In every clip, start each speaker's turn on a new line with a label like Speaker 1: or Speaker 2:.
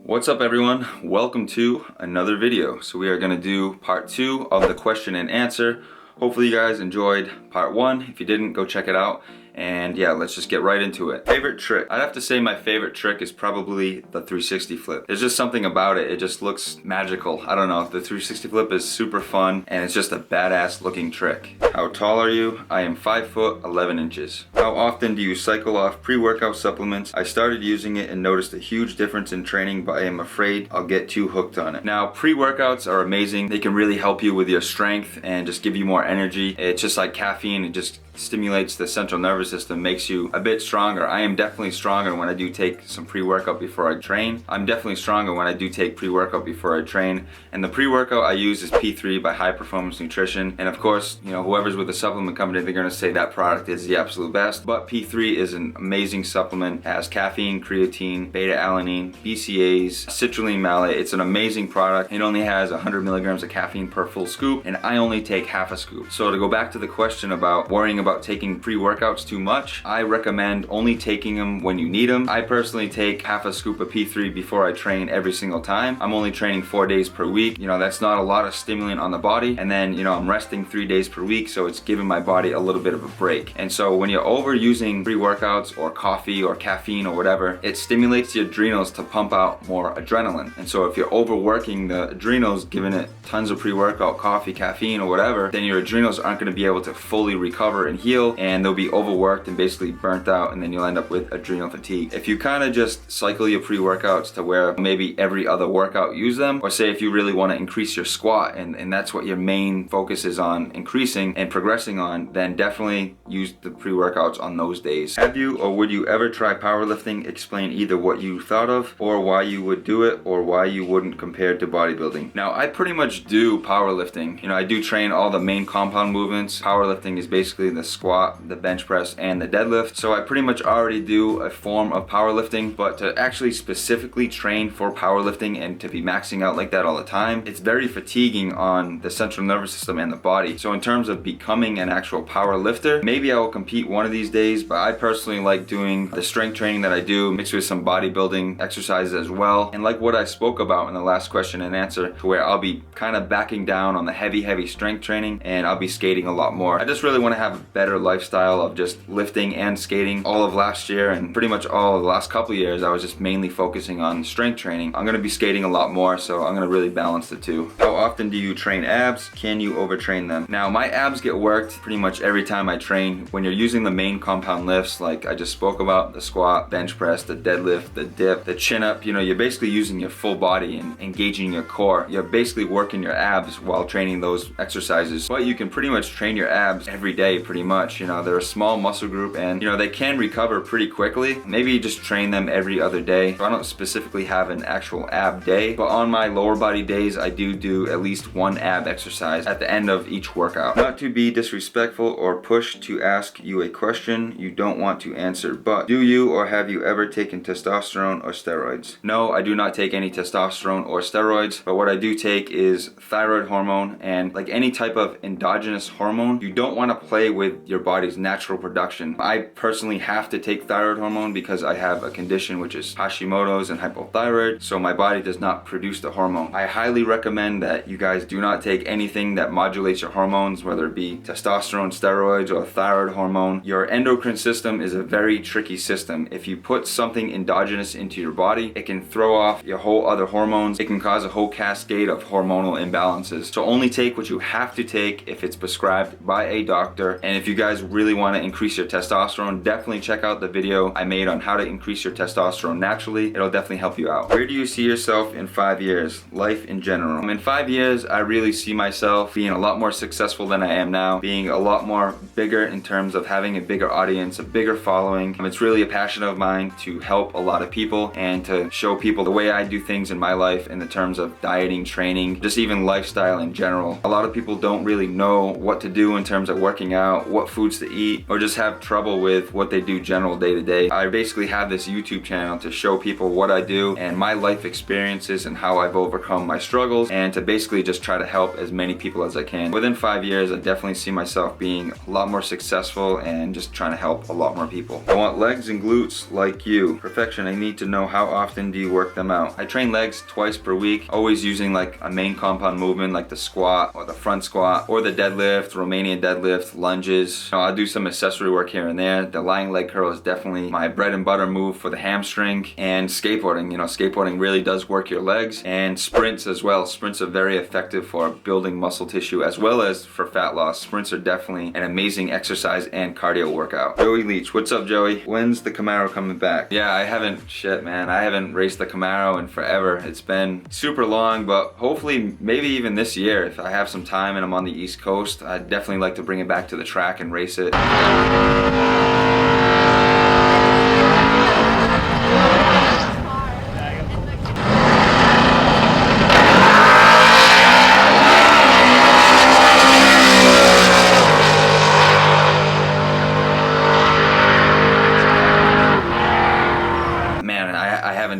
Speaker 1: What's up everyone? Welcome to another video. So we are going to do part 2 of the question and answer. Hopefully you guys enjoyed part 1. If you didn't, go check it out. And yeah, let's just get right into it. Favorite trick? I'd have to say my favorite trick is probably the 360 flip. There's just something about it. It just looks magical. I don't know. The 360 flip is super fun and it's just a badass looking trick. How tall are you? I am 5 foot 11 inches. How often do you cycle off pre-workout supplements? I started using it and noticed a huge difference in training, but I am afraid I'll get too hooked on it. Now, pre-workouts are amazing. They can really help you with your strength and just give you more energy. It's just like caffeine. It just stimulates the central nervous system, makes you a bit stronger. I am definitely stronger when I do take some pre-workout before I train. I'm definitely stronger when I do take pre-workout before I train. And the pre-workout I use is P3 by High Performance Nutrition. And of course, you know, whoever's with the supplement company, they're gonna say that product is the absolute best. But P3 is an amazing supplement. It has caffeine, creatine, beta-alanine, BCAAs, citrulline malate. It's an amazing product. It only has 100 milligrams of caffeine per full scoop, and I only take half a scoop. So to go back to the question about worrying about taking pre-workouts too much, I recommend only taking them when you need them. I personally take half a scoop of P3 before I train every single time. I'm only training 4 days per week. You know, that's not a lot of stimulant on the body. And then, you know, I'm resting 3 days per week, so it's giving my body a little bit of a break. And so when you're overusing pre-workouts or coffee or caffeine or whatever, it stimulates the adrenals to pump out more adrenaline. And so if you're overworking the adrenals, giving it tons of pre-workout, coffee, caffeine or whatever, then your adrenals aren't going to be able to fully recover and heal, and they'll be overworked and basically burnt out, and then you'll end up with adrenal fatigue. If you kind of just cycle your pre-workouts to where maybe every other workout use them, or say if you really want to increase your squat and that's what your main focus is on increasing and progressing on, then definitely use the pre-workouts on those days. Have you or would you ever try powerlifting? Explain either what you thought of or why you would do it or why you wouldn't compared to bodybuilding. Now, I pretty much do powerlifting. You know, I do train all the main compound movements. Powerlifting is basically the squat, the bench press, and the deadlift. So I pretty much already do a form of powerlifting, but to actually specifically train for powerlifting and to be maxing out like that all the time, it's very fatiguing on the central nervous system and the body. So in terms of becoming an actual power lifter, maybe I will compete one of these days, but I personally like doing the strength training that I do mixed with some bodybuilding exercises as well. And like what I spoke about in the last question and answer, to where I'll be kind of backing down on the heavy strength training and I'll be skating a lot more. I just really want to have a better lifestyle of just lifting and skating. All of last year and pretty much all of the last couple of years, I was just mainly focusing on strength training. I'm gonna be skating a lot more, so I'm gonna really balance the two. How often do you train abs? Can you overtrain them? Now, my abs get worked pretty much every time I train. When you're using the main compound lifts, like I just spoke about, the squat, bench press, the deadlift, the dip, the chin up, you know, you're basically using your full body and engaging your core. You're basically working your abs while training those exercises. But you can pretty much train your abs every day pretty much. You know, they're a small muscle group and, you know, they can recover pretty quickly. Maybe you just train them every other day. So I don't specifically have an actual ab day, but on my lower body days, I do at least one ab exercise at the end of each workout. Not to be disrespectful or push to ask you a question you don't want to answer, but do you or have you ever taken testosterone or steroids? No, I do not take any testosterone or steroids, but what I do take is thyroid hormone, and like any type of endogenous hormone, you don't want to play with your body's natural production. I personally have to take thyroid hormone because I have a condition which is Hashimoto's and hypothyroid, so my body does not produce the hormone. I highly recommend that you guys do not take anything that modulates your hormones, whether it be testosterone, steroids, or thyroid hormone. Your endocrine system is a very tricky system. If you put something endogenous into your body, it can throw off your whole other hormones. It can cause a whole cascade of hormonal imbalances. So only take what you have to take if it's prescribed by a doctor. And if you guys really want to increase your testosterone, definitely check out the video I made on how to increase your testosterone naturally. It'll definitely help you out. Where do you see yourself in 5 years? Life in general. In 5 years, I really see myself being a lot more successful than I am now, being a lot more bigger in terms of having a bigger audience, a bigger following. It's really a passion of mine to help a lot of people and to show people the way I do things in my life in the terms of dieting, training, just even lifestyle in general. A lot of people don't really know what to do in terms of working out, out what foods to eat, or just have trouble with what they do general day to day. I basically have this YouTube channel to show people what I do and my life experiences and how I've overcome my struggles, and to basically just try to help as many people as I can. Within 5 years, I definitely see myself being a lot more successful and just trying to help a lot more people. I want legs and glutes like you. Perfection, I need to know how often do you work them out? I train legs twice per week, always using like a main compound movement like the squat or the front squat or the deadlift, Romanian deadlift, lunges. I'll do some accessory work here and there. The lying leg curl is definitely my bread and butter move for the hamstring. And skateboarding, skateboarding really does work your legs, and sprints as well. Sprints are very effective for building muscle tissue as well as for fat loss. Sprints are definitely an amazing exercise and cardio workout. Joey Leach, what's up Joey? When's the Camaro coming back? Yeah, I haven't raced the Camaro in forever. It's been super long, but hopefully maybe even this year if I have some time and I'm on the East Coast, I'd definitely like to bring it back to the track and race it.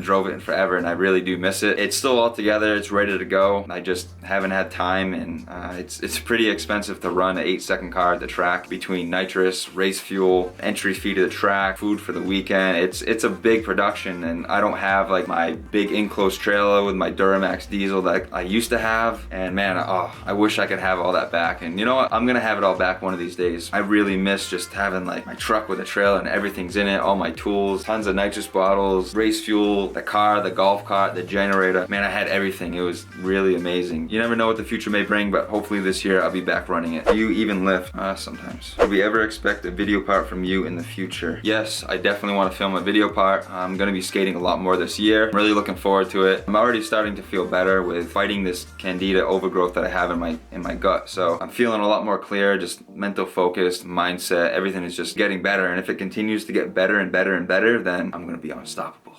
Speaker 1: Drove it in forever and I really do miss it. It's still all together, it's ready to go. I just haven't had time, and it's pretty expensive to run an 8-second car at the track between nitrous, race fuel, entry fee to the track, food for the weekend. It's a big production, and I don't have like my big enclosed trailer with my Duramax diesel that I used to have. And man, I wish I could have all that back. And you know what? I'm gonna have it all back one of these days. I really miss just having like my truck with a trailer and everything's in it, all my tools, tons of nitrous bottles, race fuel, the car, the golf cart, the generator. Man, I had everything. It was really amazing. You never know what the future may bring, but hopefully this year I'll be back running it. Do you even lift? Sometimes. Do we ever expect a video part from you in the future? Yes, I definitely want to film a video part. I'm gonna be skating a lot more this year. I'm really looking forward to it. I'm already starting to feel better with fighting this Candida overgrowth that I have in my gut. So I'm feeling a lot more clear, just mental focus, mindset, everything is just getting better. And if it continues to get better and better and better, then I'm gonna be unstoppable.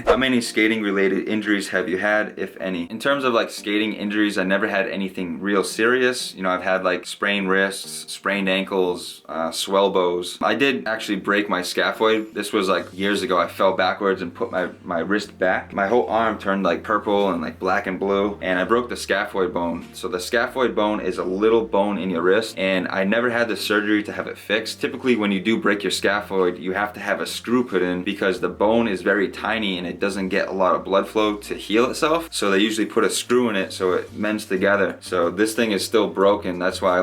Speaker 1: How many skating related injuries have you had, if any? In terms of like skating injuries, I never had anything real serious. I've had like sprained wrists, sprained ankles, swell bows. I did actually break my scaphoid. This was like years ago. I fell backwards and put my wrist back. My whole arm turned like purple and like black and blue, and I broke the scaphoid bone. So the scaphoid bone is a little bone in your wrist, and I never had the surgery to have it fixed. Typically when you do break your scaphoid, you have to have a screw put in because the bone is very tiny and it doesn't get a lot of blood flow to heal itself. So they usually put a screw in it so it mends together. So this thing is still broken. That's why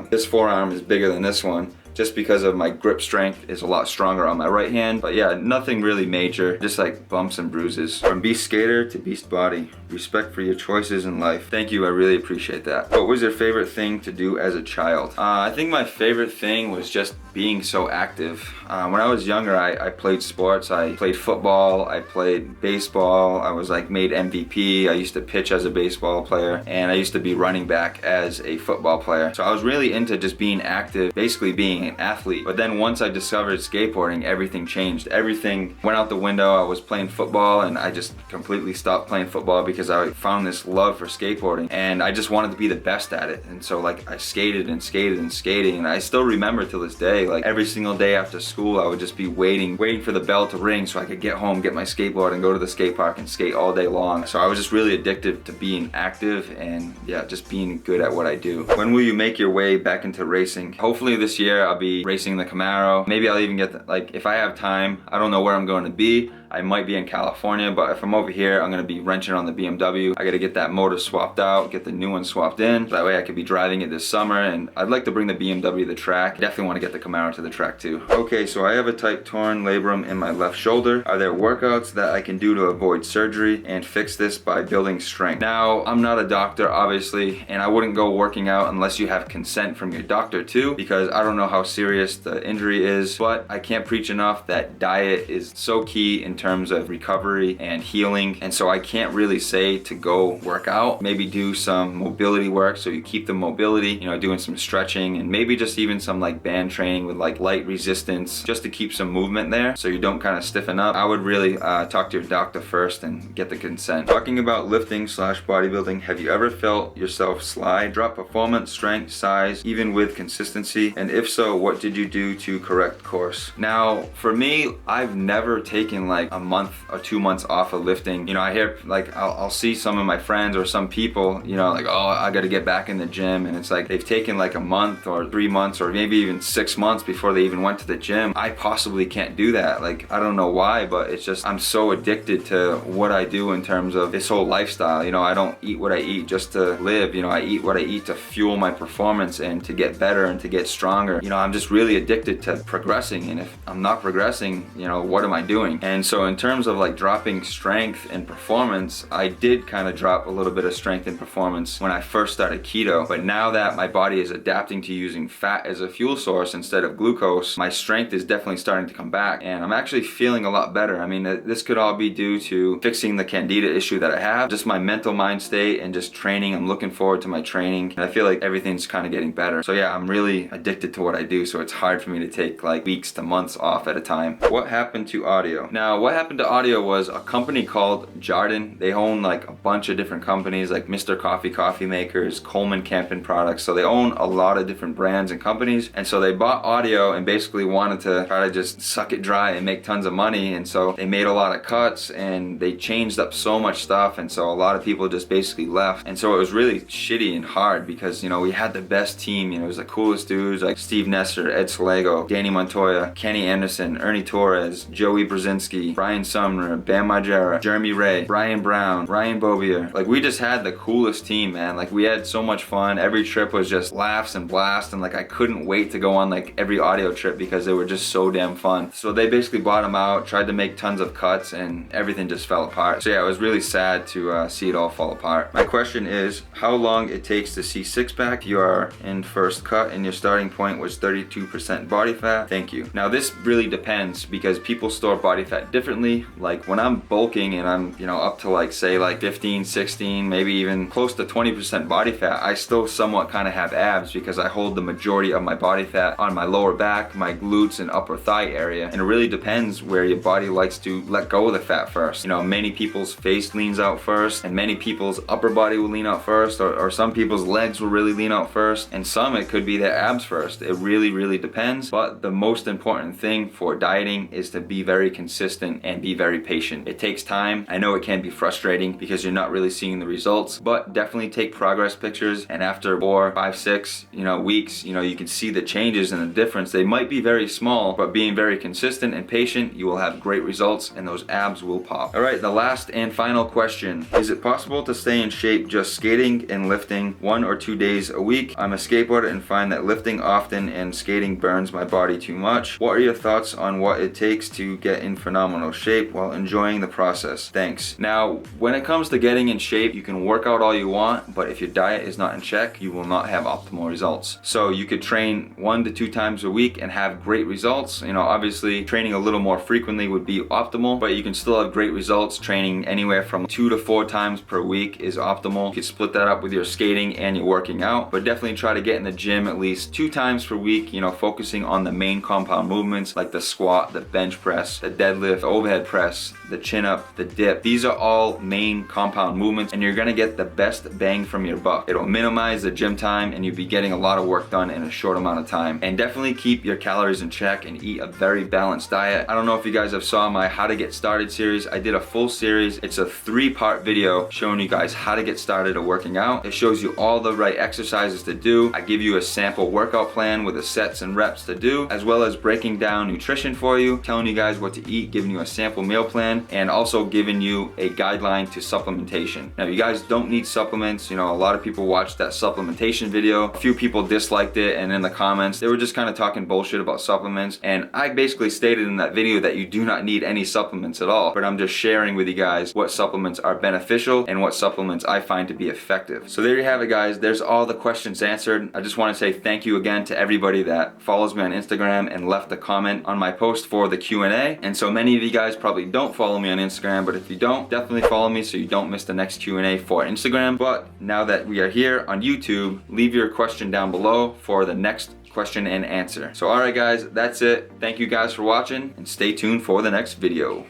Speaker 1: this forearm is bigger than this one, just because of my grip strength is a lot stronger on my right hand. But yeah, nothing really major, just like bumps and bruises. From beast skater to beast body, respect for your choices in life. Thank you, I really appreciate that. What was your favorite thing to do as a child? I think my favorite thing was just being so active. When I was younger, I played sports. I played football, I played baseball, I was like made MVP. I used to pitch as a baseball player, and I used to be running back as a football player. So I was really into just being active, basically being an athlete. But then once I discovered skateboarding, everything changed. Everything went out the window. I was playing football and I just completely stopped playing football because I found this love for skateboarding and I just wanted to be the best at it. And so like I skated and skated and skating, and I still remember to this day, like every single day after school I would just be waiting for the bell to ring so I could get home, get my skateboard and go to the skate park and skate all day long. So I was just really addicted to being active and yeah, just being good at what I do. When will you make your way back into racing? Hopefully this year I'll be racing the Camaro. Maybe I'll even get like, if I have time, I don't know where I'm going to be. I might be in California, but if I'm over here, I'm gonna be wrenching on the BMW. I gotta get that motor swapped out, get the new one swapped in. That way I could be driving it this summer, and I'd like to bring the BMW to the track. Definitely wanna get the Camaro to the track too. Okay, so I have a tight torn labrum in my left shoulder. Are there workouts that I can do to avoid surgery and fix this by building strength? Now, I'm not a doctor, obviously, and I wouldn't go working out unless you have consent from your doctor too, because I don't know how serious the injury is, but I can't preach enough that diet is so key in terms of recovery and healing. And so I can't really say to go work out. Maybe do some mobility work so you keep the mobility, you know, doing some stretching and maybe just even some like band training with like light resistance just to keep some movement there so you don't kind of stiffen up. I would really talk to your doctor first and get the consent. Talking about lifting / bodybuilding, have you ever felt yourself slide, drop performance, strength, size, even with consistency? And if so, what did you do to correct course? Now, for me, I've never taken like a month or 2 months off of lifting. You know, I hear like, I'll see some of my friends or some people, you know, like, oh, I gotta get back in the gym. And it's like, they've taken like a month or 3 months or maybe even 6 months before they even went to the gym. I possibly can't do that. Like, I don't know why, but it's just, I'm so addicted to what I do in terms of this whole lifestyle. You know, I don't eat what I eat just to live. You know, I eat what I eat to fuel my performance and to get better and to get stronger. You know, I'm just really addicted to progressing. And if I'm not progressing, you know, what am I doing? And so in terms of like dropping strength and performance, I did kind of drop a little bit of strength and performance when I first started keto. But now that my body is adapting to using fat as a fuel source instead of glucose, my strength is definitely starting to come back. And I'm actually feeling a lot better. I mean, this could all be due to fixing the Candida issue that I have, just my mental mind state and just training. I'm looking forward to my training. And I feel like everything's kind of getting better. So yeah, I'm really addicted to what I do. So it's hard for me to take like weeks to months off at a time. What happened to Adio? Now, what happened to Adio was a company called Jardin. They own like a bunch of different companies like Mr. Coffee Makers, Coleman Camping Products. So they own a lot of different brands and companies. And so they bought Adio and basically wanted to try to just suck it dry and make tons of money. And so they made a lot of cuts and they changed up so much stuff. And so a lot of people just basically left. And so it was really shitty and hard because, you know, we had the best team. You know, it was the coolest dudes like Steve Nesser, Ed Salego, Danny Montoya, Kenny Anderson, Ernie Torres, Joey Brzezinski, Brian Sumner, Bam Margera, Jeremy Ray, Brian Brown, Ryan Bobier. Like, we just had the coolest team, man. Like, we had so much fun. Every trip was just laughs and blast, and like I couldn't wait to go on like every Adio trip because they were just so damn fun. So they basically bought them out, tried to make tons of cuts, and everything just fell apart. So yeah, it was really sad to see it all fall apart. My question is, how long it takes to see six-pack? You are in first cut and your starting point was 32% body fat. Thank you. Now this really depends because people store body fat differently. Like when I'm bulking and I'm, you know, up to like say like 15, 16, maybe even close to 20% body fat, I still somewhat kind of have abs because I hold the majority of my body fat on my lower back, my glutes and upper thigh area. And it really depends where your body likes to let go of the fat first. You know, many people's face leans out first and many people's upper body will lean out first, or some people's legs will really lean out first, and some it could be their abs first. It really depends. But the most important thing for dieting is to be very consistent and be very patient. It takes time. I know it can be frustrating because you're not really seeing the results, but definitely take progress pictures, and after 4, 5, 6, you know, weeks, you know, you can see the changes and the difference. They might be very small, but being very consistent and patient, you will have great results and those abs will pop. All right, the last and final question. Is it possible to stay in shape just skating and lifting 1 or 2 days a week? I'm a skateboarder and find that lifting often and skating burns my body too much. What are your thoughts on what it takes to get in phenomenal shape while enjoying the process? Thanks. Now, when it comes to getting in shape, you can work out all you want, but if your diet is not in check, you will not have optimal results. So you could train 1 to 2 times a week and have great results. You know, obviously training a little more frequently would be optimal, but you can still have great results. Training anywhere from 2 to 4 times per week is optimal. You could split that up with your skating and your working out, but definitely try to get in the gym at least 2 times per week, you know, focusing on the main compound movements like the squat, the bench press, the deadlift, the overhead press, the chin up, the dip. These are all main compound movements and you're gonna get the best bang from your buck. It'll minimize the gym time and you'll be getting a lot of work done in a short amount of time. And definitely keep your calories in check and eat a very balanced diet. I don't know if you guys have saw my How to Get Started series. I did a full series. It's a 3-part video showing you guys how to get started at working out. It shows you all the right exercises to do. I give you a sample workout plan with the sets and reps to do, as well as breaking down nutrition for you, telling you guys what to eat, giving you a sample meal plan, and also giving you a guideline to supplementation. Now, you guys don't need supplements. You know, a lot of people watched that supplementation video. A few people disliked it, and in the comments, they were just kind of talking bullshit about supplements. And I basically stated in that video that you do not need any supplements at all, but I'm just sharing with you guys what supplements are beneficial and what supplements I find to be effective. So there you have it, guys. There's all the questions answered. I just want to say thank you again to everybody that follows me on Instagram and left a comment on my post for the Q&A. And so many of you you guys probably don't follow me on Instagram, but if you don't, definitely follow me so you don't miss the next Q&A for Instagram. But now that we are here on YouTube, leave your question down below for the next question and answer. So alright guys, that's it. Thank you guys for watching and stay tuned for the next video.